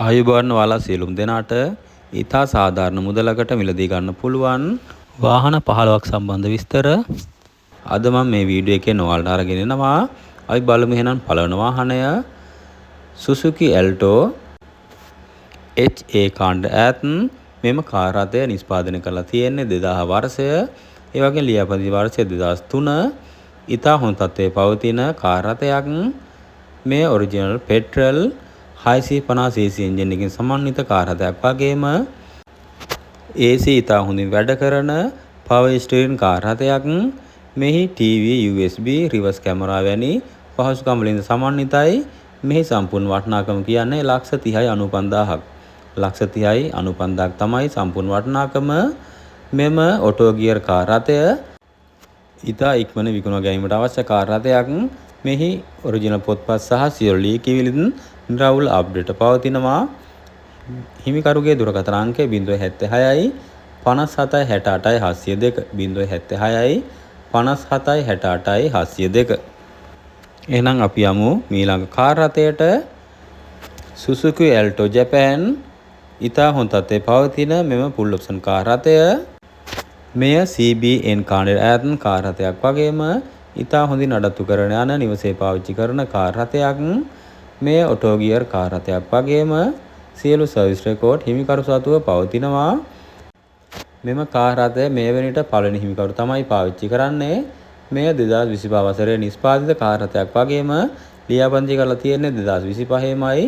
ආයුබෝවන් ඔයාලා සියලුම දෙනාට ඉතා සාධාරණ මුදලකට මිලදී ගන්න පුළුවන් වාහන 15ක් සම්බන්ධ විස්තර අද මම මේ වීඩියෝ එකෙන් ඔයාලට අරගෙන එනවා. අපි බලමු එහෙනම් පළවෙනි වාහනය Suzuki Alto HA කාණ්ඩ ඈත්. මෙම කාර් රථය නිෂ්පාදනය කරලා තියෙන්නේ 2000 වර්ෂය. ඒ වගේම ලියාපදිංචි වර්ෂය 2003. ඉතා හොඳ තත්ත්වයේ පවතින කාර් රථයක්. මේ ඔරිජිනල් පෙට්‍රල් 650cc එන්ජින් එකකින් සමන්විත කාර් රථයක් වගේම AC ඉතා හොඳින් වැඩ කරන පවර් ස්ටීරින් කාර් රථයක්. මෙහි TV, USB, රිවර්ස් කැමරා වැනි පහසුකම් වලින් සමන්විතයි. මෙහි සම්පූර්ණ වටිනාකම කියන්නේ 1,30,95,000ක්. 1,30,95,000ක් තමයි සම්පූර්ණ වටිනාකම. මෙම ඔටෝ ගියර් කාර් රථය ඉතා ඉක්මන විකුණ ගැනීමට අවශ්‍ය කාර් රථයක්. මෙහි ඔරිජිනල් පොත්පත් සහ සියලු ලියකියවිලින් නිරවුල් අප්ඩේට් පවතිනවා. හිමිකරුගේ දුරකථන අංකය 076යි 57යි 68යි 702 076යි 57යි 68යි 702. එහෙනම් අපි යමු ඊළඟ කාර් රථයට. Suzuki Alto Japan ඉතා හොඳ තත්ත්වයේ පවතින මෙම full option කාර් රථය. මෙය CBN කාණ්ඩයට ඈත් කාර් රථයක් වගේම ඉතා හොඳින් නඩත්තු කරන යන නිවසේ පාවිච්චි කරන කාර් රථයක්. මේ ඔටෝ ගියර් කාර් රථයක් වගේම සියලු සර්විස් රෙකෝඩ් හිමිකරු සතුව පවතිනවා. මෙම කාර් රථය මේ වෙනිට පළවෙනි හිමිකරු තමයි පාවිච්චි කරන්නේ. මෙය 2025 වසරේ නිෂ්පාදිත කාර් රථයක් වගේම ලියාපදිංචි කරලා තියෙන්නේ 2025මයි.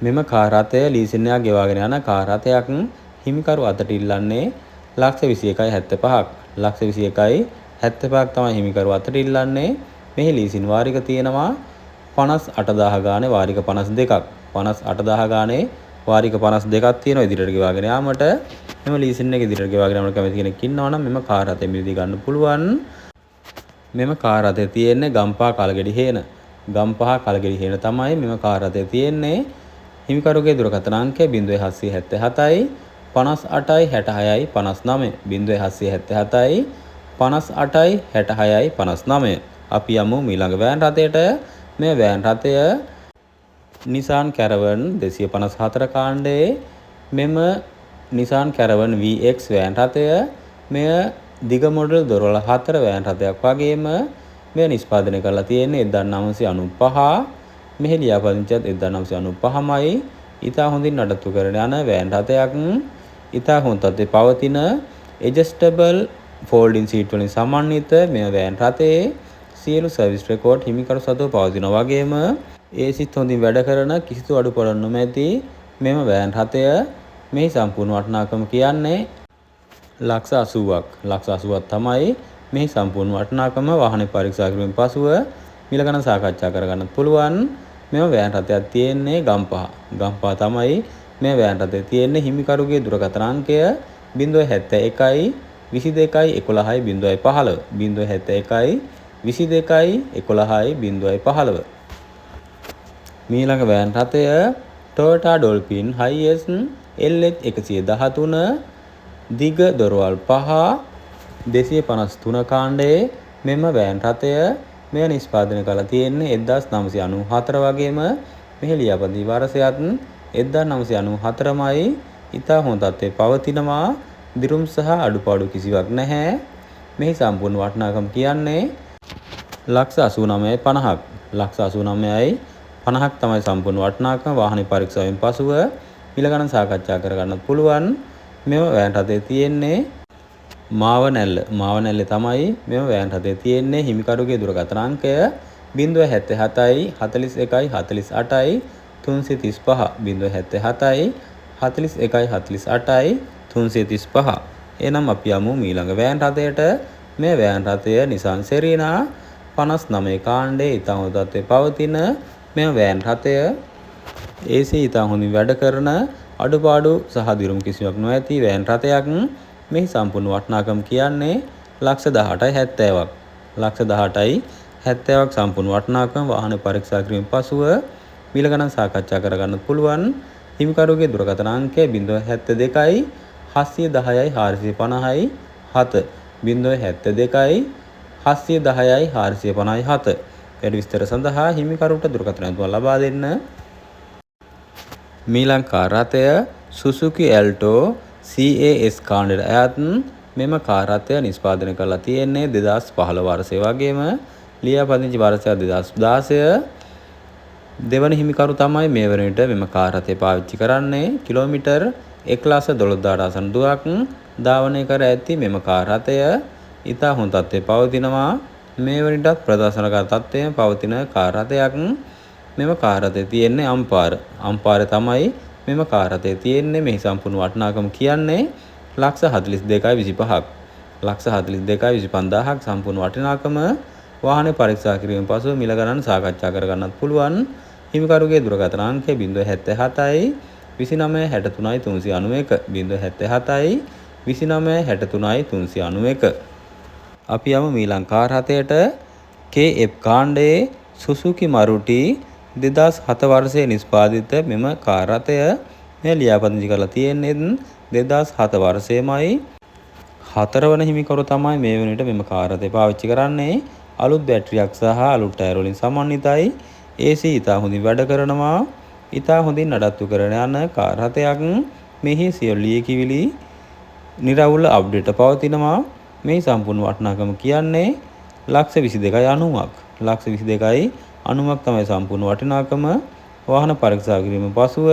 මෙම කාර් රථය ලීසින් එකක් ගෙවාගෙන යන කාර් රථයක්. හිමිකරු අතට ඉල්ලන්නේ 121,75ක්. 121,75ක් තමයි හිමිකරු අතට ඉල්ලන්නේ. මෙහි ලීසින් වාරික තියෙනවා 58,000 ගානේ වාරික 52ක්. 58,000 ගානේ වාරික 52ක් තියෙනවා ඉදිරියට ගෙවාගෙන යාමට. මෙම ලීසින් එක ඉදිරියට ගෙවාගෙන යන්න කැමති කෙනෙක් ඉන්නවා නම් මෙම කාර් රථය මිලදී ගන්න පුළුවන්. මෙම කාර් රථය තියෙන්නේ ගම්පහ කලගෙඩි හේන. ගම්පහ කලගෙඩි හේන තමයි මෙම කාර් රථය තියෙන්නේ. හිමිකරුගේ දුරකථන අංකය 0777යි 58යි 66යි 59 0777යි 58යි 66යි 59. අපි යමු ඊළඟ වෑන් රථයට. මේ වෑන් රථය Nissan Caravan 254 කාණ්ඩයේ මෙම Nissan Caravan VX වෑන් රථය. මෙය දිග මොඩල් දොරවල් 4 වෑන් රථයක් වගේම මෙය නිෂ්පාදනය කරලා තියෙන්නේ 1995. මෙහි ලියාපදිංචිත් 1995මයි. ඉතා හොඳින් නඩත්තු කරන යන වෑන් රථයක්. ඉතා හොඳ තත්ත්වයේ පවතින adjustable folding seat වලින් සමන්විත මේ වෑන් රථයේ සියලු සර්විස් රෙකෝඩ් හිමිකරු සතුව පවතිනවා වගේම ඒසිත් හොඳින් වැඩ කරන කිසිදු අඩුපාඩු නොමැති මෙම වෑන් රථය. මෙහි සම්පූර්ණ වටිනාකම කියන්නේ 180ක්. 180ක් තමයි මෙහි සම්පූර්ණ වටිනාකම. වාහනේ පරීක්ෂා කිරීමෙන් පසුව මිල ගණන් සාකච්ඡා කරගන්න පුළුවන්. මෙම වෑන් රථයක් තියෙන්නේ ගම්පහ. ගම්පහ තමයි මේ වෑන් රථය තියෙන්නේ. හිමිකරුගේ දුරකථන අංකය 071යි 22යි 11යි 015 071යි 22යි 11යි 015. ඊළඟ වෑන් රථය Toyota Dolphin Hiace LH113 දිග දොරවල් 5 253 කාණ්ඩයේ මෙම වෑන් රථය. මෙය නිෂ්පාදනය කරලා තියෙන්නේ 1994 වගේම මෙහි ලියාපදිංචි වර්ෂයත් 1994මයි. ඉතා හොඳ තත්ත්වයේ පවතිනවා. දිරුම් සහ අඩුපාඩු කිසිවක් නැහැ. මෙහි සම්පූර්ණ වටිනාකම කියන්නේ 89,50ක්. 89,50ක් තමයි සම්පූර්ණ වටිනාකම. වාහනේ පරීක්ෂාවෙන් පසුව මිල ගණන් සාකච්ඡා කරගන්නත් පුළුවන්. මෙම වෑන් රථය තියෙන්නේ මාවනැල්ල. මාවනැල්ලේ තමයි මෙම වෑන් රථය තියෙන්නේ. හිමිකරුගේ දුරකථන අංකය 077යි 41යි 48යි 335 077යි 41යි 48යි 335. එනම් අපි යමු ඊළඟ වෑන් රථයට. මේ වෑන් රථය Nissan Serena 59 කාණ්ඩයේ ඉතා හොඳ තත්ත්වයේ පවතින මෙම වෑන් රථය. AC ඉතා හොඳින් වැඩ කරන අඩුපාඩු සහ දිරුම් කිසිවක් නොඇති වෑන් රථයක්. මෙහි සම්පූර්ණ වටිනාකම කියන්නේ 118යි 70ක්. 118යි 70ක් සම්පූර්ණ වටිනාකම. වාහන පරීක්ෂා කිරීමෙන් පසුව මිල ගණන් සාකච්ඡා කරගන්න පුළුවන්. හිමිකරුගේ දුරකථන අංකය 072යි 710යි 450යි 7 072යි 710යි 450යි 7. වැඩි විස්තර සඳහා හිමිකරුට දුරකථන ලබා දෙන්න. මීළඟ කාර් රථය Suzuki Alto CAS කාණ්ඩයට අයත් මෙම කාර් රථය නිෂ්පාදනය කරලා තියෙන්නේ 2015 වර්ෂයේ වගේම ලියාපදිංචි වර්ෂය 2016. දෙවන හිමිකරු තමයි මේ වන විට මෙම කාර් රථය පාවිච්චි කරන්නේ. කිලෝමීටර් 1,12,000 ආසන්න දුරක් ධාවනය කර ඇති මෙම කාර් රථය ඉතා හොඳ තත්ත්වයේ පවතිනවා. මේ වන විටත් ප්‍රදර්ශනකාර තත්ත්වයේ පවතින කාර් රථයක්. මෙම කාර් රථයේ තියෙන්නේ අම්පාරේ තමයි මෙම කාර් රථයේ තියෙන්නේ. මෙහි සම්පූර්ණ වටිනාකම කියන්නේ ,42,25ක්. ,42,25,000ක් සම්පූර්ණ වටිනාකම. වාහනේ පරීක්ෂා කිරීමෙන් පසු මිල ගණන් සාකච්ඡා කර ගන්නත් පුළුවන්. හිමිකරුගේ දුරකථන අංකය 077යි 2963යි 391 077යි 2963යි 391. අපි යමු මීළඟ කාර් රථයට KF කාණ්ඩයේ Suzuki Maruti 2007 වර්ෂයේ නිෂ්පාදිත මෙම කාර් රථය මේ ලියාපදිංචි කරලා තියෙන්නේ 2007 වර්ෂයේමයි. 4 වන හිමිකරු තමයි මේ වන විට මෙම කාර් රථය පාවිච්චි කරන්නේ. අලුත් බැටරියක් සහ අලුත් ටයර් වලින් සමන්විතයි. AC ඉතා හොඳින් වැඩ කරනවා. ඉතා හොඳින් නඩත්තු කරන යන කාර් රථයක්. මෙහි සියලු ලියකියවිලි නිරවුල් අප්ඩේට් පවතිනවා. මේ සම්පූර්ණ වටිනාකම කියන්නේ ,22,90ක්. ,22,90ක් තමයි සම්පූර්ණ වටිනාකම. වාහන පරීක්ෂා කිරීමෙන් පසුව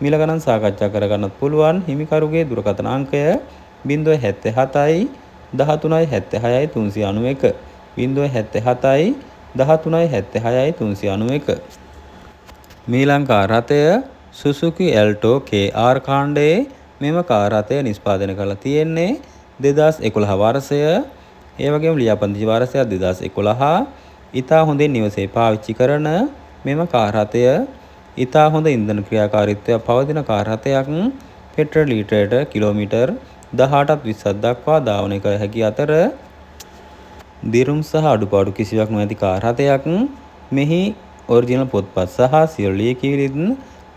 මිල ගණන් සාකච්ඡා කර ගන්නත් පුළුවන්. හිමිකරුගේ දුරකථන අංකය 077යි 1376යි 391 077යි 1376යි 391. මීළඟ කාර් රථය Suzuki Alto KR කාණ්ඩයේ මෙම කාර් රථය නිෂ්පාදනය කරලා තියෙන්නේ 2011 වර්ෂය. ඒ වගේම ලියාපදිංචි වර්ෂය 2011. ඉතා හොඳින් නිවසේ පාවිච්චි කරන මෙම කාර් රථය ඉතා හොඳ ඉන්ධන ක්‍රියාකාරීත්වයක් පවතින කාර් රථයක්. පෙට්‍රල් ලීටරයට කිලෝමීටර් 18ත් 20ක් දක්වා ධාවනය කර හැකි අතර දිරුම් සහ අඩුපාඩු කිසිවක් නොඇති කාර් රථයක්. මෙහි ඔරිජිනල් පොත්පත් සහ සියලු ලියකියවිලිත්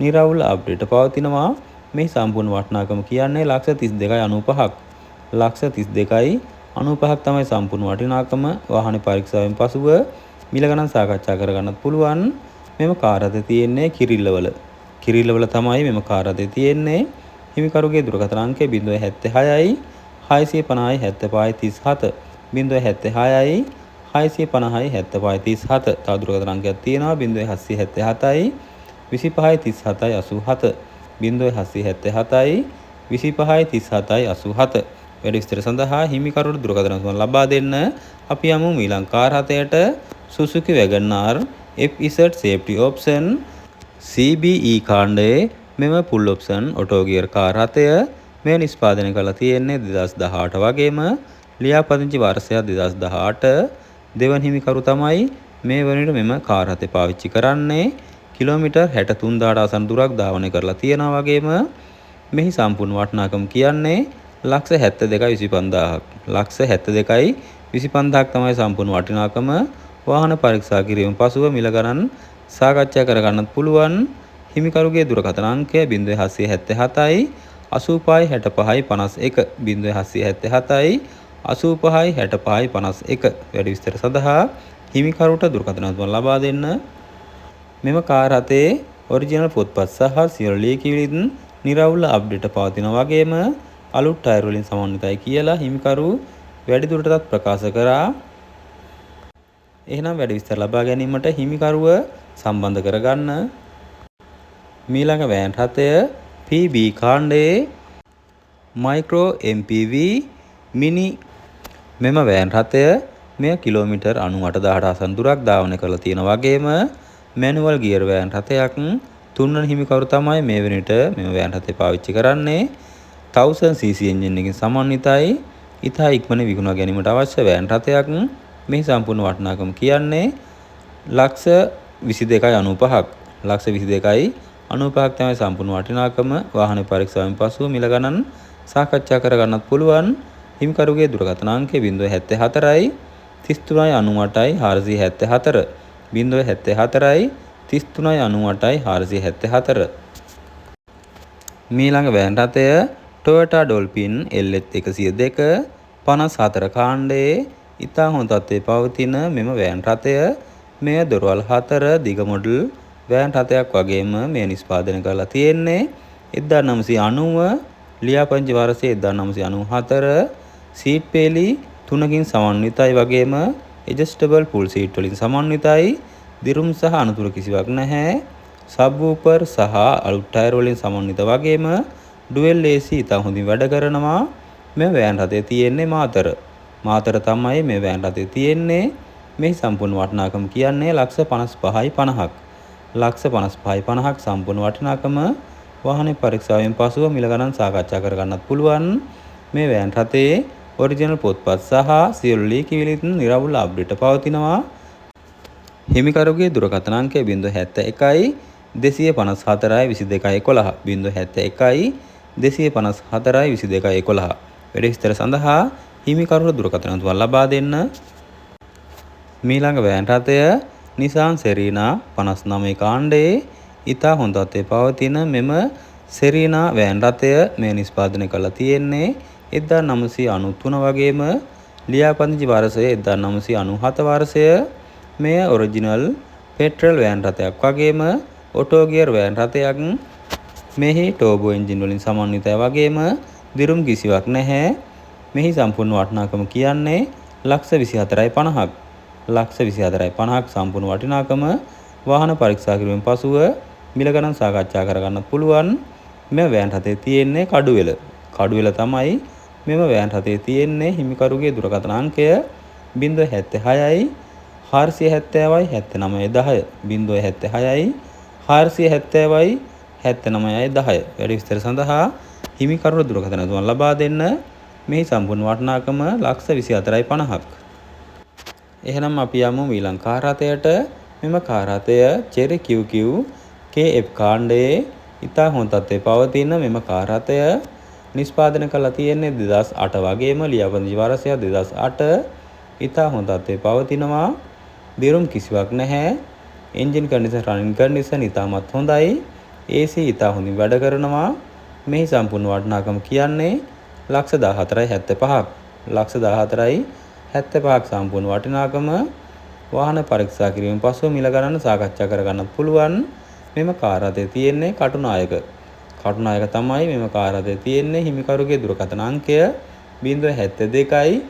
නිරවුල් අප්ඩේට් පවතිනවා. මෙහි සම්පූර්ණ වටිනාකම කියන්නේ ,32,95ක්. ,32,95ක් තමයි සම්පූර්ණ වටිනාකම. වාහනේ පරීක්ෂාවෙන් පසුව මිල ගණන් සාකච්ඡා කර ගන්නත් පුළුවන්. මෙම කාර් රථය තියෙන්නේ කිරිල්ලවල තමයි මෙම කාර් රථය තියෙන්නේ. හිමිකරුගේ දුරකථන අංකය 076යි 650යි 7537 076යි 650යි 7537. තව දුරකථන අංකයක් තියෙනවා 0777යි 2537යි 87 0777යි 2537යි 87. වැඩි විස්තර සඳහා හිමිකරුට දුරකථන ලබා දෙන්න. අපි යමු ඊළඟ කාර් රථයට Suzuki Wagon R FZ Safety Option CBE කාණ්ඩයේ මෙම full option auto gear car රථය මේ නිෂ්පාදනය කරලා තියෙන්නේ 2018 වගේම ලියාපදිංචි වර්ෂය 2018. දෙවන හිමිකරු තමයි මේ වන විට මෙම කාර් රථය පාවිච්චි කරන්නේ. කිලෝමීටර් 63,000 ආසන්න දුරක් ධාවනය කරලා තියෙනවා වගේම මෙහි සම්පූර්ණ වටිනාකම කියන්නේ ,72,25,000ක්. ,72,25,000ක් තමයි සම්පූර්ණ වටිනාකම. වාහන පරීක්ෂා කිරීමෙන් පසුව මිල ගණන් සාකච්ඡා කර ගන්නත් පුළුවන්. හිමිකරුගේ දුරකථන අංකය 0777යි 85යි 65යි 51 0777යි 85යි 65යි 51. වැඩි විස්තර සඳහා හිමිකරුට දුරකථන ලබා දෙන්න. මෙම කාර් රථයේ ඔරිජිනල් පොත්පත් සහ සියලු ලියකියවිලිත් නිරවුල් අප්ඩේට් පවතින වගේම අලුත් ටයර් වලින් සමන්විතයි කියලා හිමිකරු වැඩිදුරටත් ප්‍රකාශ කරා. එහෙනම් වැඩි විස්තර ලබා ගැනීමට හිමිකරුව සම්බන්ධ කරගන්න. මීළඟ වෑන් රථය PB කාණ්ඩයේ Micro MPV Mini. මෙම වෑන් රථය මෙය කිලෝමීටර් 98,000 ආසන්න දුරක් ධාවනය කරලා තියෙන වගේම මැනුවල් ගියර් වෑන් රථයක්. තුන්වන හිමිකරු තමයි මේ වෙන විට මෙම වෑන් රථය පාවිච්චි කරන්නේ. 1000cc එන්ජින් එකකින් සමන්විතයි. ඉතා ඉක්මනින් විකුණා ගැනීමට අවශ්‍ය වෑන් රථයක්. මේ සම්පූර්ණ වටිනාකම කියන්නේ ,22,95ක්. ,22,95ක් තමයි සම්පූර්ණ වටිනාකම. වාහන පරීක්ෂාවෙන් පසු මිල ගණන් සාකච්ඡා කර ගන්නත් පුළුවන්. හිමිකරුගේ දුරකථන අංකය 074යි 3398යි 474 074යි 3398යි 474. මීළඟ වෑන් රථය Toyota Dolphin LH102 54 කාණ්ඩයේ ඉතා හොඳ තත්ත්වයේ පවතින මෙම වෑන් රථය මෙය දොරවල් 4 දිග මොඩල් වෑන් රථයක් වගේම මේ නිෂ්පාදනය කරලා තියෙන්නේ 1990 ලියාපදිංචි වර්ෂයේ 1994 සීට් පේලි 3කින් සමන්විතයි වගේම ඇඩ්ජස්ටබල් පුල් සීට් වලින් සමන්විතයි දිරුම් සහ අනතුරු කිසිවක් නැහැ සබ්වූෆර් සහ අලුත් ටයර් වලින් සමන්විත වගේම ඩුවෙල් AC ඉතා හොඳින් වැඩ කරනවා මේ වෑන් රථය තියෙන්නේ මාතර තමයි මේ වෑන් රථය තියෙන්නේ මේ සම්පූර්ණ වටිනාකම කියන්නේ $55,50ක් $55,50ක් සම්පූර්ණ වටිනාකම වාහනේ පරීක්ෂාවෙන් පසුව මිල ගණන් සාකච්ඡා කර ගන්නත් පුළුවන් මේ වෑන් රථයේ ඔරිජිනල් පොත්පත් සහ සියලු ලීකිවිලිත් නිරවුල් අප්ඩේට් පවතිනවා හිමිකරුගේ දුරකථන අංකය 071 254 22 11 071 254 22 11 වැඩි විස්තර සඳහා හිමිකරුට දුරකථන තුන ලබා දෙන්න මීළඟ වෑන් රථය නිසාන් සෙරීනා 59 කාණ්ඩයේ ඉතා හොඳ තත්ත්වයේ පවතින මෙම සෙරීනා වෑන් රථය මේ නිෂ්පාදනය කරලා තියෙන්නේ 1993 වගේම ලියාපදිංචි වර්ෂය 1997 වර්ෂය මෙය ඔරිජිනල් පෙට්‍රල් වෑන් රථයක් වගේම ඔටෝ ගියර් වෑන් රථයක් මෙහි ටර්බෝ එන්ජින් වලින් සමන්විතයි වගේම දිරුම් කිසිවක් නැහැ මෙහි සම්පූර්ණ වටිනාකම කියන්නේ $24,50ක් $24,50ක් සම්පූර්ණ වටිනාකම වාහන පරීක්ෂා කිරීමෙන් පසුව මිල ගණන් සාකච්ඡා කරගන්නත් පුළුවන් මේ වෑන් රථයේ තියෙන්නේ කඩුවෙල තමයි මෙම වෑන් රථයේ තියෙන්නේ හිමිකරුගේ දුරකථන අංකය 076 470යි 7910 076යි 470යි 7910 වැඩි විස්තර සඳහා හිමිකරුට දුරකථන තුන ලබා දෙන්න මෙහි සම්පූර්ණ වටිනාකම $24,50ක් එහෙනම් අපි යමු ඊළඟ කාර් රථයට මෙම කාර් රථය Chery QQ KF කාණ්ඩයේ ඉතා හොඳ තත්ත්වයේ පවතින මෙම කාර් රථය නිෂ්පාදනය කරලා තියෙන්නේ 2008 වගේම ලියාපදිංචි වර්ෂය 2008 ඉතා හොඳ තත්ත්වයේ පවතිනවා දිරුම් කිසිවක් නැහැ එන්ජින් කන්ඩිෂන් රනින් කන්ඩිෂන් ඉතාමත් හොඳයි AC ඉතා හොඳින් වැඩ කරනවා මෙහි සම්පූර්ණ වටිනාකම කියන්නේ $14,75ක් $14,75ක් සම්පූර්ණ වටිනාකම වාහන පරීක්ෂා කිරීමෙන් පසුව මිල ගණන සාකච්ඡා කර ගන්නත් පුළුවන් මෙම කාර් රථයේ තියෙන්නේ කටුනායක තමයි මෙම කාර් රථයේ තියෙන්නේ හිමිකරුගේ දුරකථන අංකය 072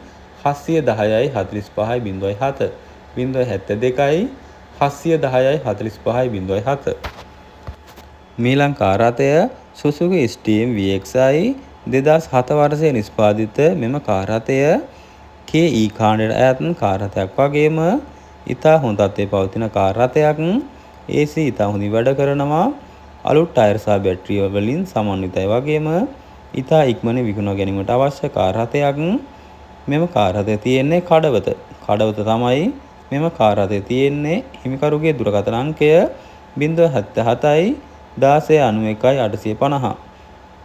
710 45 07 072 710 45 07 මීළඟ කාර් රථය Suzuki Steam VXi 2007 වර්ෂයේ නිෂ්පාදිත මෙම කාර් රථය KE කාණ්ඩයට අයත් කාර් රථයක් වගේම ඉතා හොඳ තත්ත්වයේ පවතින කාර් රථයක් AC ඉතා හොඳින් වැඩ කරනවා අලුත් ටයර් සහ බැටරිය වලින් සමන්විතයි වගේම ඉතා ඉක්මනින් විකුණා ගැනීමට අවශ්‍ය කාර් රථයක් මෙම කාර් රථය තියෙන්නේ කඩවත තමයි මෙම කාර් රථය තියෙන්නේ හිමිකරුගේ දුරකථන අංකය 077 1691 850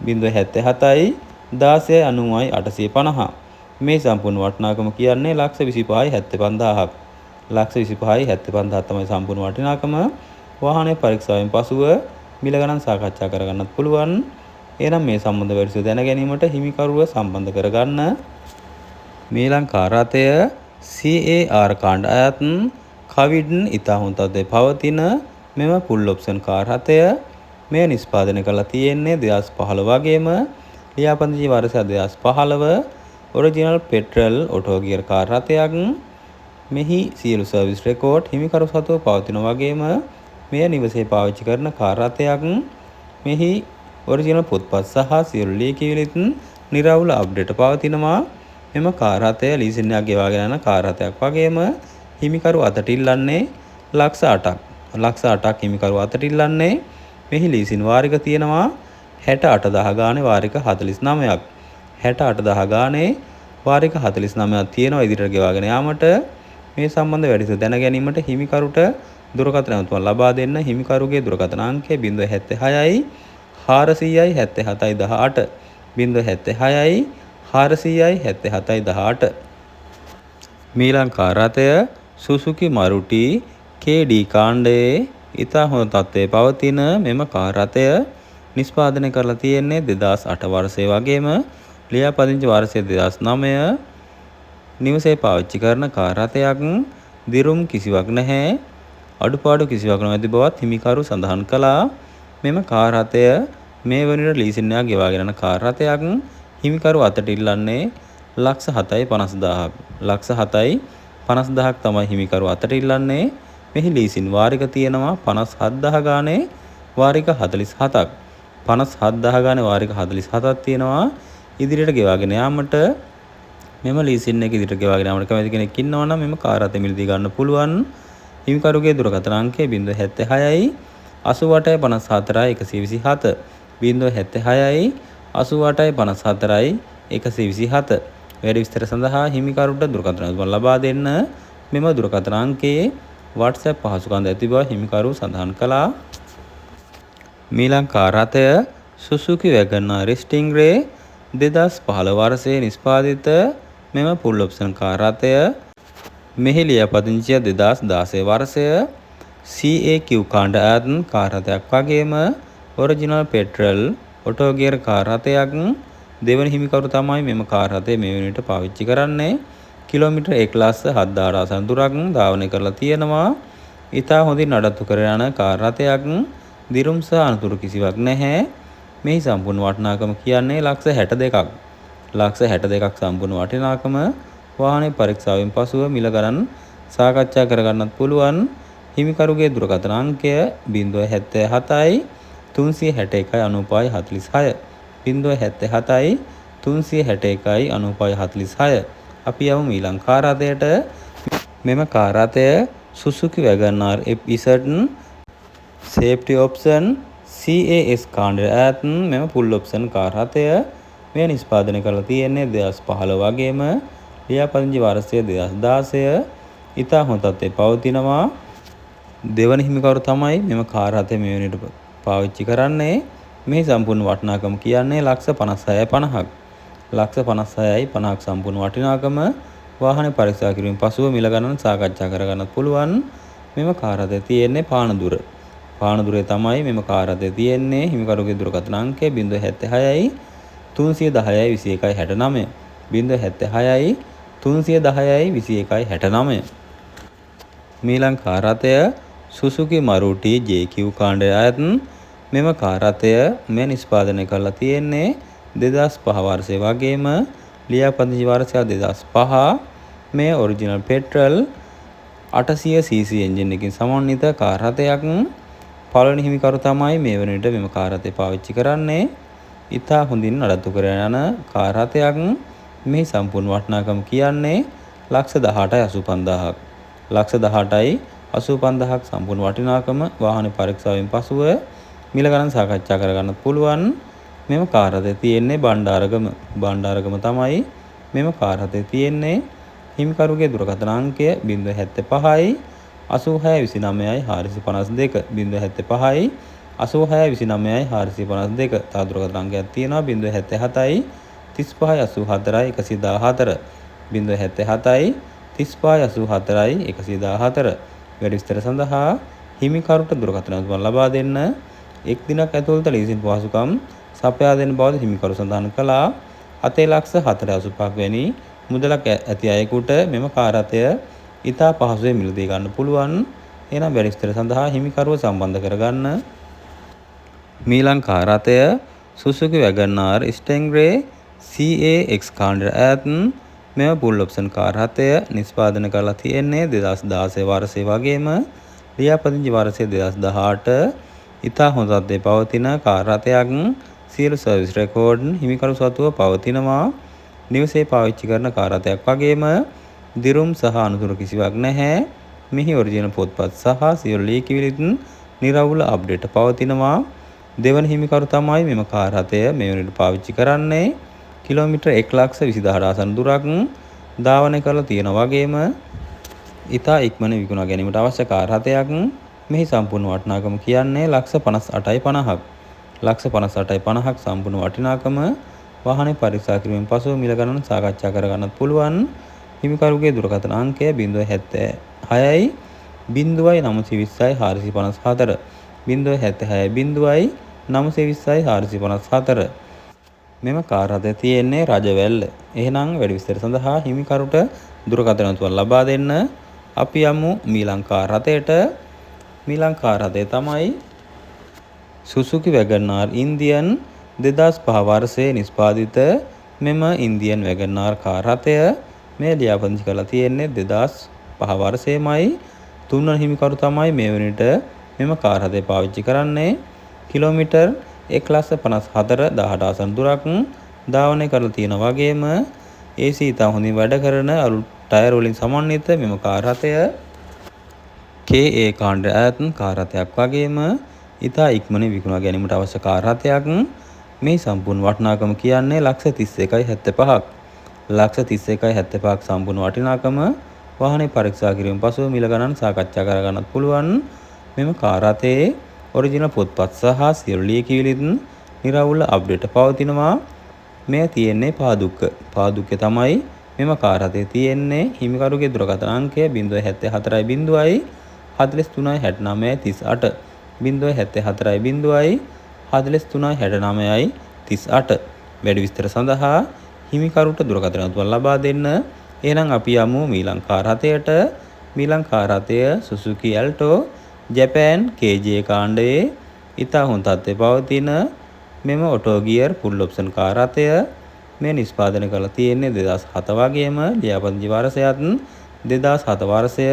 077 1691 850 මේ සම්පූර්ණ වටිනාකම කියන්නේ $25,75ක් $25,75 තමයි සම්පූර්ණ වටිනාකම වාහනේ පරීක්ෂාවෙන් පසුව මිල ගණන් සාකච්ඡා කරගන්නත් පුළුවන් එහෙනම් මේ සම්බන්ධ වැඩිසු දැන ගැනීමට හිමිකරුව සම්බන්ධ කරගන්න මීළඟ කාර් රථය CAR කාණ්ඩ අයත් කවිඩ්න් ඉතා හොඳ තත්ත්වයේ පවතින මෙම ෆුල් ඔප්ෂන් කාර් රථය මේ නිෂ්පාදනය කරලා තියෙන්නේ 2015 වගේම ලියාපදිංචි වර්ෂය 2015 original petrol auto gear car රථයක් මෙහි සියලු සර්විස් රෙකෝඩ් හිමිකරු සතුව පවතින වගේම මෙය නිවසේ පාවිච්චි කරන කාර් රථයක් මෙහි ඔරිජිනල් පොත්පත් සහ සියලු ලීකිවිලිත් නිරවුල් අප්ඩේට් පවතිනවා මෙම කාර් රථය ලීසින් එකක් ගෙවාගෙන යන කාර් රථයක් වගේම හිමිකරු අතට ඉල්ලන්නේ $8,00,000ක් හිමිකරු අතට ඉල්ලන්නේ මෙහි ලීසින් වාරික තියෙනවා 68000 ගානේ වාරික 49ක් 68000 ගානේ වාරික 49ක් තියෙනවා ඉදිරියට ගෙවාගෙන යාමට මේ සම්බන්ධ වැඩිස දැන ගැනීමට හිමිකරුට දුරකථන තුන ලබා දෙන්න හිමිකරුගේ දුරකථන අංකය 076 400යි 77යි 18 076යි 400යි 77යි 18 මීළඟ කාර් රථය Suzuki Maruti KD කාණ්ඩයේ ඉතා හොඳ තත්ත්වයේ පවතින මෙම කාර් රථය නිෂ්පාදනය කරලා තියෙන්නේ 2008 වර්ෂයේ වගේම ලියාපදිංචි වර්ෂය 2009 නිවසේ පාවිච්චි කරන කාර් රථයක් දිරුම් කිසිවක් නැහැ අඩුපාඩු කිසිවක් නොමැති බවත් හිමිකරු සඳහන් කළා. මෙම කාර් රථය මේ වන විට ලීසින් එකක් ගෙවාගෙන යන කාර් රථයක්. හිමිකරු අතට ඉල්ලන්නේ ලක්ෂ 7.50,000ක්. ලක්ෂ 7.50,000ක් තමයි හිමිකරු අතට ඉල්ලන්නේ. මෙහි ලීසින් වාරික තියෙනවා 57,000 ගානේ වාරික 47ක්. 57,000 ගානේ වාරික 47ක් තියෙනවා. ඉදිරියට ගෙවාගෙන යාමට මෙම ලීසින් එක ඉදිරියට ගෙවාගෙන යාමට කැමති කෙනෙක් ඉන්නවා නම් මෙම කාර් රථය මිලදී ගන්න පුළුවන්. හිමිකරුගේ දුරකථන අංකය 076යි 88යි 54යි 127 076යි 88යි 54යි 127. වැඩි විස්තර සඳහා හිමිකරුට දුරකථන ලබා දෙන්න. මෙම දුරකථන අංකයේ WhatsApp පහසුකම් ඇති බව හිමිකරු සඳහන් කළා. මීළඟ කාර් රථය Suzuki Wagon R Stingray 2015 වර්ෂයේ නිෂ්පාදිත මෙම full option කාර් රථය මෙහි ලියාපදිංචිය 2016 වර්ෂය CAQ කාණ්ඩ ඈත් කාර් රථයක් වගේම original petrol auto gear car රථයක්. දෙවන හිමිකරු තමයි මෙම කාර් රථය මේ වෙනවිට පාවිච්චි කරන්නේ. කිලෝමීටර් 1,07,000 ආසන්න දුරක් ධාවනය කරලා තියෙනවා. ඉතා හොඳින් නඩත්තු කර යන කාර් රථයක්. දිරුම් සහ අනතුරු කිසිවක් නැහැ. මෙහි සම්පූර්ණ වටිනාකම කියන්නේ ලක්ෂ 62ක්. ලක්ෂ 62ක් සම්පූර්ණ වටිනාකම. වාහනේ පරීක්ෂාවෙන් පසුව මිල ගණන් සාකච්ඡා කරගන්නත් පුළුවන්. හිමිකරුගේ දුරකථන අංකය 077යි 361යි 9546 077යි 361යි 9546. අපි යමු ඊළඟ කාර් රථයට. මෙම කාර් රථය Suzuki Wagon R FZ safety option CAS කාණ්ඩය ඈත් මෙම full option කාර් රථය මේ නිෂ්පාදනය කරලා තියෙන්නේ 2015 වගේම ලියාපදිංචි වර්ෂය 2016. ඉතා හොඳ තත්ත්වයේ පවතිනවා. දෙවන හිමිකරු තමයි මෙම කාර් රථය මේ වෙනට පාවිච්චි කරන්නේ. මේ සම්පූර්ණ වටිනාකම කියන්නේ ලක්ෂ 56.50ක්. ලක්ෂ 56.50ක් සම්පූර්ණ වටිනාකම. වාහනේ පරීක්ෂා කිරීමෙන් පසුව මිල ගණන සාකච්ඡා කරගන්නත් පුළුවන්. මෙම කාර් රථය තියෙන්නේ පානදුර. පානදුරේ තමයි මෙම කාර් රථය තියෙන්නේ. හිමිකරුගේ දුරකථන අංකය 076යි 310යි 2169 076යි 310යි 2169. මීළඟ කාර් රථය Suzuki Maruti JQ කාණ්ඩය ඈත් මෙම කාර් රථය මේ නිෂ්පාදනය කරලා තියෙන්නේ 2005 වර්ෂයේ වගේම ලියාපදිංචි වර්ෂය 2005. මේ ඔරිජිනල් පෙට්‍රල් 800cc එන්ජින් එකකින් සමන්විත කාර් රථයක්. පළවෙනි හිමිකරු තමයි මේ වන විට මෙම කාර් රථය පාවිච්චි කරන්නේ. ඉතා හොඳින් නඩත්තු කර යන කාර් රථයක්. මේ සම්පූර්ණ වටිනාකම කියන්නේ ලක්ෂ 18යි 85,000ක්. ලක්ෂ 18යි 85,000ක් සම්පූර්ණ වටිනාකම. වාහන පරීක්ෂාවෙන් පසුව මිල ගණන් සාකච්ඡා කරගන්නත් පුළුවන්. මෙම කාර් රථය තියෙන්නේ බණ්ඩාරගම. බණ්ඩාරගම තමයි මෙම කාර් රථය තියෙන්නේ. හිමිකරුගේ දුරකථන අංකය 075යි 8629යි 452 075යි 8629යි 452. තව දුරකථන අංකයක් තියෙනවා 077යි 3584යි 114 077යි 3584යි 114. වැඩි විස්තර සඳහා හිමිකරුට දුරකථන ලබා දෙන්න. එක් දිනක් ඇතුළත ලීසින් පහසුකම් සපයා දෙන බවද හිමිකරු සඳහන් කළා. 7,04,85ක් වැනි මුදලක් ඇති අයෙකුට මෙම කාර් රථය ඉතා පහසුවෙන් මිලදී ගන්න පුළුවන්. එනම් වැඩි විස්තර සඳහා හිමිකරුව සම්බන්ධ කරගන්න. මීළඟ කාර් රථය Suzuki Wagon R Stingray CAX කාණ්ඩය ඈත් මෙම full option කාර් රථය නිෂ්පාදනය කරලා තියෙන්නේ 2016 වර්ෂයේ වගේම ලියාපදිංචි වර්ෂය 2018. ඉතා හොඳ තත්ත්වයේ පවතින කාර් රථයක්. සියලු සර්විස් රෙකෝඩ් හිමිකරු සතුව පවතිනවා. නිවසේ පාවිච්චි කරන කාර් රථයක් වගේම දිරුම් සහ අනතුරු කිසිවක් නැහැ. මෙහි ඔරිජිනල් පොත්පත් සහ සියලු ලියකියවිලිත් නිරවුල් අප්ඩේට් පවතිනවා. දෙවන හිමිකරු තමයි මෙම කාර් රථය මේ වෙනට පාවිච්චි කරන්නේ. කිලෝමීටර් 1,20,000 ආසන්න දුරක් ධාවනය කරලා තියෙන වගේම ඉතා ඉක්මන විකුණා ගැනීමට අවශ්‍ය කාර් රථයක්. මෙහි සම්පූර්ණ වටිනාකම කියන්නේ ලක්ෂ 58.50ක්. ලක්ෂ 58.50ක් සම්පූර්ණ වටිනාකම. වාහනේ පරීක්ෂා කිරීමෙන් පසුව මිල ගණන සාකච්ඡා කරගන්නත් පුළුවන්. හිමිකරුගේ දුරකථන අංකය 076යි 0920යි 454 076යි 0920යි 454. මෙම කාර් රථය තියෙන්නේ රජවැල්ල. එහෙනම් වැඩි විස්තර සඳහා හිමිකරුට දුරකථන ලබා දෙන්න. අපි යමු මීළඟ කාර් රථයට. මීළඟ කාර් රථය තමයි සුසුකි වැගන්ආර් ඉන්දියන් 2005 වර්ෂයේ නිෂ්පාදිත මෙම ඉන්දියන් වැගන්ආර් කාර් රථය මේ ලියාපදිංචි කරලා තියෙන්නේ 2005 වර්ෂයේමයි. තුන්වන හිමිකරු තමයි මේ වන විට මෙම කාර් රථය පාවිච්චි කරන්නේ. කිලෝමීටර් 1,54,18 ආසන දුරක් ධාවනය කරලා තියෙන වගේම AC ඉතා හොඳින් වැඩ කරන අලුත් ටයර් වලින් සමන්විත මෙම කාර් රථය KA කාණ්ඩ ඈත් කාර් රථයක් වගේම ඉතා ඉක්මනින් විකුණා ගැනීමට අවශ්‍ය කාර් රථයක්. මේ සම්පූර්ණ වටිනාකම කියන්නේ 31,75ක්. 31,75ක් සම්පූර්ණ වටිනාකම වාහනේ පරීක්ෂා කිරීම පසුව මිල ගණන් සාකච්ඡා කර ගන්නත් පුළුවන්. මෙම කාර් රථයේ ඔරිජිනල් පොත්පත් සහ සියලු ලියකියවිලිත් නිරවුල් අප්ඩේට් පවතිනවා. මේ තියෙන්නේ පාදුක්කේ තමයි මෙම කාර් රථය තියෙන්නේ. හිමිකරුගේ දුරකථන අංකය 074 43 69 38 074 43 69 38. වැඩි විස්තර සඳහා හිමිකරුට දුරකථන අතුවල ලබා දෙන්න. එහෙනම් අපි යමු මීළඟ කාර් රථයට. මීළඟ කාර් රථය Suzuki Alto ජපාන් KJ කාණ්ඩයේ ඉතා හොඳ තත්ත්වයේ පවතින මෙම auto gear full option car රථය මේ නිෂ්පාදනය කරලා තියෙන්නේ 2007 වගේම ලියාපදිංචි වර්ෂයත් 2007 වර්ෂය.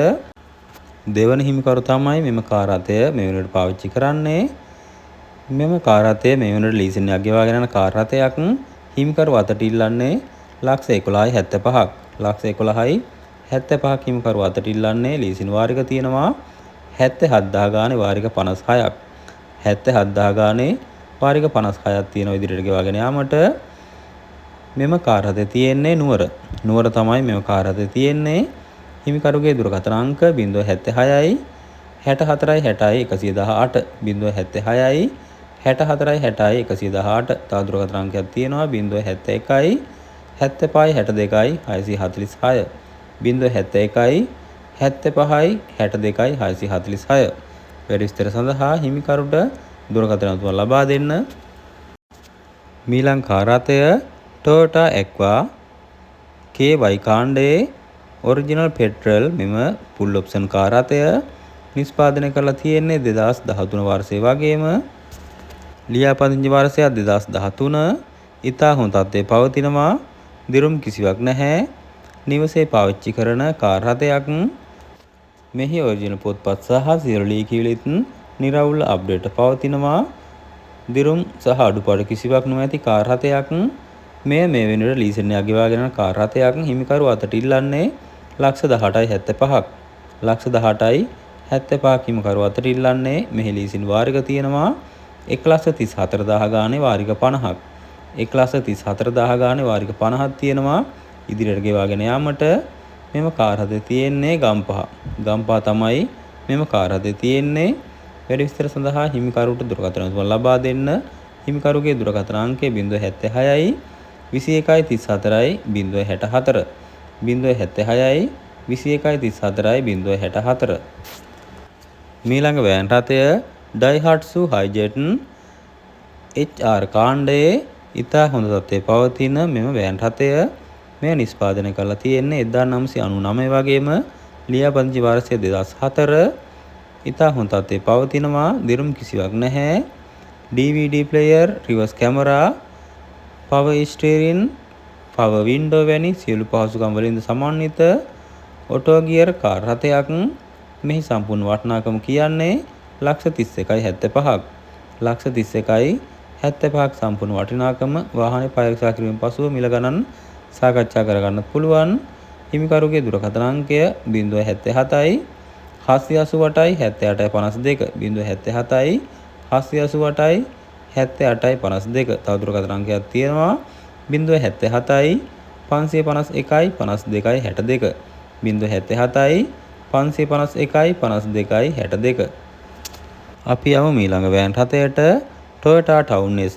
දෙවන හිමිකරු තමයි මෙම කාර් රථය මේ වෙනකොට පාවිච්චි කරන්නේ. මෙම කාර් රථය මේ වෙනකොට ලීසින් එකක් ගෙවාගෙන යන කාර් රථයක්. හිමිකරු අතට ඉල්ලන්නේ 11,75ක්. 11,75ක් හිමිකරු අතට ඉල්ලන්නේ. ලීසින් වාරික තියෙනවා 77,000 ගානේ වාරික 56ක්. 77,000 ගානේ වාරික 56ක් තියෙන විදිහට ගෙවාගෙන යාමට මෙම කාර් රථය තියෙන්නේ නුවර තමයි මෙම කාර් රථය තියෙන්නේ. හිමිකරුගේ දුරකථන අංක 076 64 60 118 076 64 60 118. තව දුරකථන අංකයක් තියෙනවා 071 75 62 646 071 75 62 646. වැඩි විස්තර සඳහා හිමිකරුට දුරකථන අතුවල ලබා දෙන්න. මීළඟ කාර් රථය Toyota Aqua KY කාණ්ඩයේ ඔරිජිනල් පෙට්‍රල් මෙම ෆුල් ඔප්ෂන් කාර් රථය නිෂ්පාදනය කරලා තියෙන්නේ 2013 වර්ෂයේ වගේම ලියාපදිංචි වර්ෂය 2013. ඉතා හොඳ තත්ත්වයේ පවතිනවා. දිරුම් කිසිවක් නැහැ. නිවසේ පාවිච්චි කරන කාර් රථයක්. මෙහි ඔරිජිනල් පොත්පත් සහ සියලු ලියකියවිලිත් නිරවුල් අප්ඩේට් පවතිනවා. දිරුම් සහ අඩුපාඩු කිසිවක් නොමැති කාර් රථයක්. මේ වෙනුවට ලීසන් එකක් ගෙවාගෙන යන කාර් රථයක්. හිමිකරු අතට ඉල්ලන්නේ 18,75ක්. 18,75ක් හිමිකරු අතට ඉල්ලන්නේ. මෙහි ලීසින් වාරික තියෙනවා 1,34,000 ගානේ වාරික 50ක්. 1,34,000 ගානේ වාරික 50ක් තියෙනවා. ඉදිරියට ගෙවාගෙන යාමට මෙම කාර් රථය තියෙන්නේ ගම්පහ තමයි මෙම කාර් රථය තියෙන්නේ. වැඩි විස්තර සඳහා හිමිකරුට දුරකථන අතුවල ලබා දෙන්න. හිමිකරුගේ දුරකථන අංකය 076 21 34 064 076 21 34 064. මීළඟ වෑන් රථය Daihatsu Hijet HR කාණ්ඩයේ ඉතා හොඳ තත්ත්වයේ පවතින මෙම වෑන් රථය මේ නිෂ්පාදනය කරලා තියෙන්නේ 1999 වගේම ලියාපදිංචි වර්ෂය 2004. ඉතා හොඳ තත්ත්වයේ පවතිනවා. දිරුම් කිසිවක් නැහැ. DVD player, reverse camera, power steering, power window වැනි සියලු පහසුකම් වලින් සමන්විත ඔටෝ ගියර් කාර් රථයක්. මෙහි සම්පූර්ණ වටිනාකම කියන්නේ 31,75ක්. 31,75ක් සම්පූර්ණ වටිනාකම වාහනේ පරීක්ෂා කිරීමෙන් පසුව මිල ගණන් සාකච්ඡා කර ගන්නත් පුළුවන්. හිමිකරුගේ දුරකථන අංකය 077 788 78 52 077 788 78 52. තව දුරකථන අංකයක් තියෙනවා 077 551 52 62 077 551 52 62. අපි යමු මීළඟ වෑන් රථයට Toyota Town S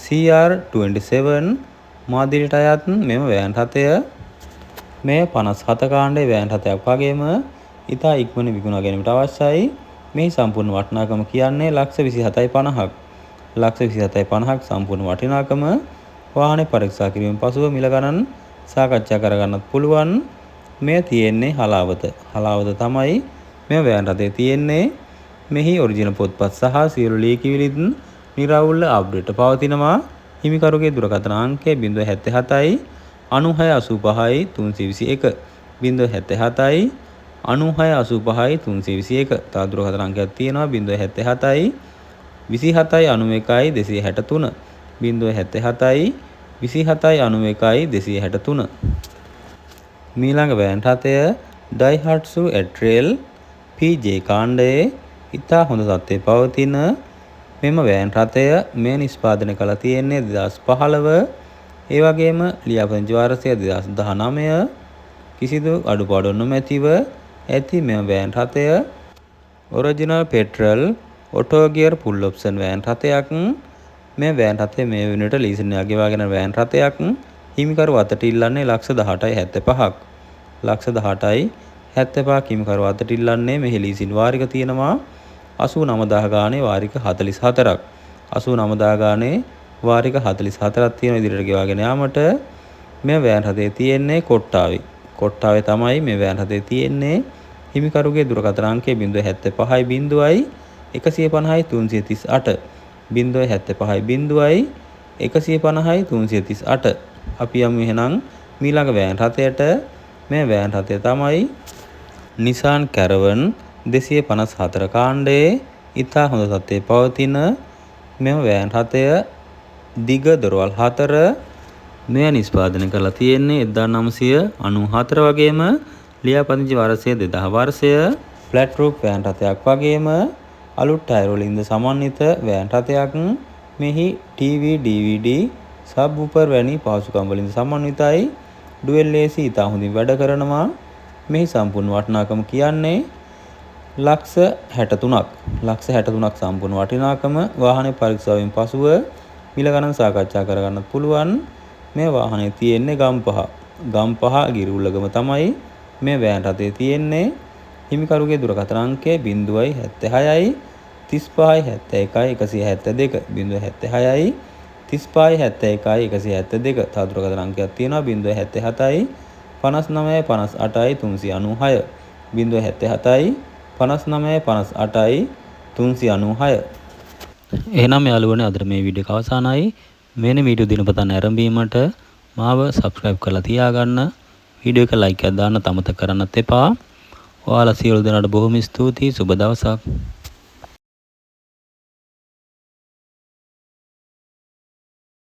CR27 මාදිරියට අයත් මෙම වෑන් රථය මේ 57 කාණ්ඩයේ වෑන් රථයක් වගේම ඉතා ඉක්මනින් විකුණා ගැනීමට අවශ්‍යයි. මේ සම්පූර්ණ වටිනාකම කියන්නේ 27,50ක්. 27,50ක් සම්පූර්ණ වටිනාකම වාහනේ පරීක්ෂා කිරීමෙන් පසුව මිල ගණන් සාකච්ඡා කර ගන්නත් පුළුවන්. මේ තියෙන්නේ හලාවත තමයි මේ වෑන් රථයේ තියෙන්නේ. මෙහි ඔරිජිනල් පොත්පත් සහ සියලු ලියකියවිලිත් නිරවුල්ව අප්ඩේට් පවතිනවා. හිමිකරුගේ දුරකථන අංකය 077යි 9685යි 321 077යි 9685යි 321. තව දුරකථන අංකයක් තියෙනවා 077යි 27යි 91යි 263 077යි 27යි 91යි 263. මීළඟ වෑන් රථය ඩයිහට්සු ඇට්‍රේල් PJ කාණ්ඩයේ ඉතා හොඳ තත්ත්වයේ පවතින මෙම වෑන් රථය මේ නිෂ්පාදනය කළ තියෙන්නේ 2015. ඒ වගේම ලියාපදිංචි වර්ෂය 2019. කිසිදු අඩුපාඩු නොමැතිව ඇති මෙම වෑන් රථය original petrol auto gear full option van රථයක්. මේ වෑන් රථය මේ වෙනුවට ලීසින් ගෙවාගෙන වෑන් රථයක්. හිමිකරු අතට ඉල්ලන්නේ 18,75ක්. 18,75ක් හිමිකරු අතට ඉල්ලන්නේ. මෙහි ලීසින් වාරික තියෙනවා 89,000 ගානේ වාරික 44ක්. 89,000 ගානේ වාරික 44ක් තියෙන ඉදිරියට ගෙවාගෙන යාමට මේ වෑන් රථයේ තියෙන්නේ කොට්ටාවේ. කොට්ටාවේ තමයි මේ වෑන් රථයේ තියෙන්නේ. හිමිකරුගේ දුරකථන අංකය 075යි 0යි 150යි 338 075යි 150යි 338. අපි යමු එහෙනම් මීළඟ වෑන් රථයට. මේ වෑන් රථය තමයි Nissan Caravan 254 කාණ්ඩයේ ඉතා හොඳ තත්ත්වයේ පවතින මෙම වෑන් රථය දිග දොරවල් 4 මෙය නිෂ්පාදනය කරලා තියෙන්නේ 1994 වගේම ලියාපදිංචි වර්ෂය 2000 වර්ෂය. ෆ්ලැට් රූෆ් වෑන් රථයක් වගේම අලුත් ටයර් වලින්ද සමන්විත වෑන් රථයක්. මෙහි TV DVD සබ් වූෆර් වැනි පහසුකම් වලින් සමන්විතයි. ඩුවෙල් AC ඉතා හොඳින් වැඩ කරනවා. මෙහි සම්පූර්ණ වටිනාකම කියන්නේ ලක්ෂ 63ක්. ලක්ෂ 63ක් සම්පූර්ණ වටිනාකම. වාහනේ පරීක්ෂාවෙන් පසුව මිල ගණන් සාකච්ඡා කරගන්නත් පුළුවන්. මේ වාහනේ තියෙන්නේ ගම්පහ ගිරිඋල්ලගම තමයි මේ වෑන් රථයේ තියෙන්නේ. හිමිකරුගේ දුරකථන අංකය 076යි 35යි 71යි 172 076යි 35යි 71යි 172. තව දුරකථන අංකයක් තියෙනවා 077යි 59යි 58යි 396 077යි 59යි 58යි 396. එහෙනම් යාළුවනේ අද මේ වීඩියෝ එක අවසానයි. මෙන්න වීඩියෝ දිනපතා නැරඹීමට මාව subscribe කරලා තියාගන්න. වීඩියෝ එක like එකක් දාන්න අමතක කරන්නත් එපා. ඔයාලා සියලු දෙනාට බොහොම ස්තුතියි. සුබ දවසක්.